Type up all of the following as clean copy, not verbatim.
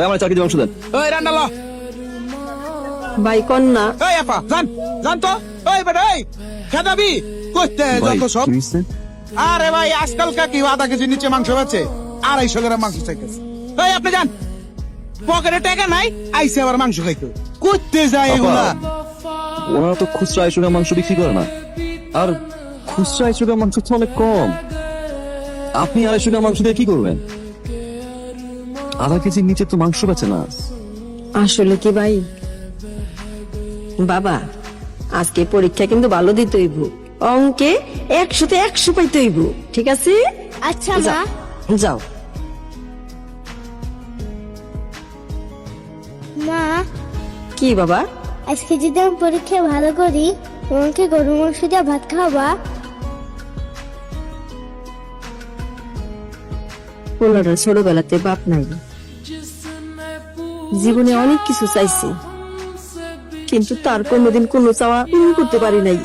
ভাই আমার চাকরি মাংস দেন। ওই রান্না ল। ভাই কন্যা এই আপা জান জান তো। ওই বেটা এই খেদাবি করতে ভাই যত সব। কি হইছে? আরে ভাই আজকালকার কি আধা কেজি নিচে মাংস আছে 250 গ্রাম মাংস চাইতেছে। এই আপনি যান, পকেটে টাকা নাই আইসে আবার মাংস খাইতে করতে যায় এগুলা। ওনারা তো খুচরা 100 গ্রাম মাংস বিক্রি করে না, আর খুচরা 100 গ্রাম মাংস তো অনেক কম। আপনি 250 গ্রাম মাংস দিয়ে কি করবেন? আধা কেজির নিচে তো মাংস বেচে না। আসলে কি ভাই বাবা, আজকে পরীক্ষা কিন্তু ভালো দিতে হইব, অঙ্কে 100-তে 100 পাইতে হইব, ঠিক আছে? আচ্ছা মা। যাও। মা কি বাবা? আজকে যদি আমি পরীক্ষায় ভালো করি তোমাকে গরু মাংস দিয়ে ভাত খাওয়াবা? পোলাটা ছোটবেলাতে বাপ নাই, জীবনে অনেক কিছু চাইছি, কিন্তু তার কোনোদিন কোনো চাওয়া পূরণ করতে পারি নাই।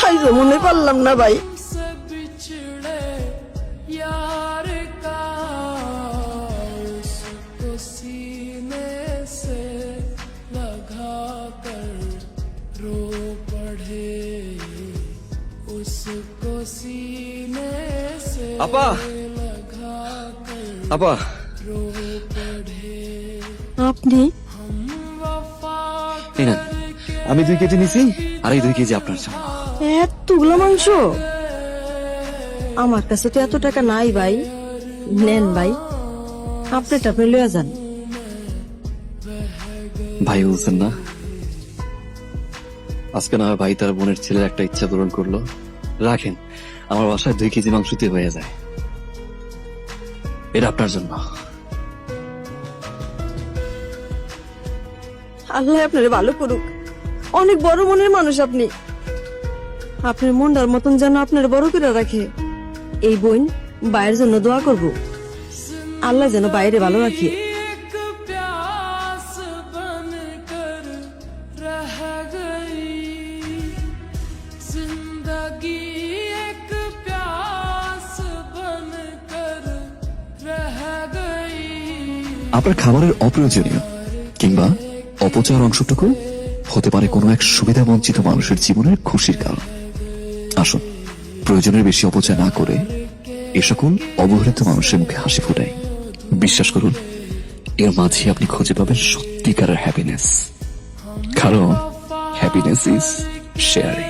আইজো মনে পারলাম না ভাই। আপা আপা আপনি এই নেন, আমি 2 কেজি নিছি, আর এই 2 কেজি আপনার জন্য। এতগুলো মাংস? আমার কাছে তো এত টাকা নাই ভাই। নেন ভাই, আপনারটা আপনি লয়ে যান। ভাই বলছেন না, আজকে না হয় ভাই তার বোনের ছেলের একটা ইচ্ছা পূরণ করলো। রাখেন, আমার বাসায় 2 কেজি মাংসতে হয়ে যায়। এটা আপনার জন্য। আল্লাহ আপনার ভালো করুক, অনেক বড় মনের মানুষ আপনি। আপনার মনটার মতন যেন আপনার বড় করে রাখে। এই বোন বাইরের জন্য দোয়া করব, আল্লাহ যেন বাইরে ভালো রাখে। আপনার খাবারের অপ্রয়োজনীয় কিংবা অপচয়ের অংশটুকু হতে পারে কোনো এক সুবিধা বঞ্চিত মানুষের জীবনের খুশির কারণ। আসুন, প্রয়োজনের বেশি অপচয় না করে এ সকল অবহেলিত মানুষের মুখে হাসি ফোটাই। বিশ্বাস করুন, এর মাঝে আপনি খুঁজে পাবেন সত্যিকারের হ্যাপিনেস, কারণ হ্যাপিনেস ইজ শেয়ারিং।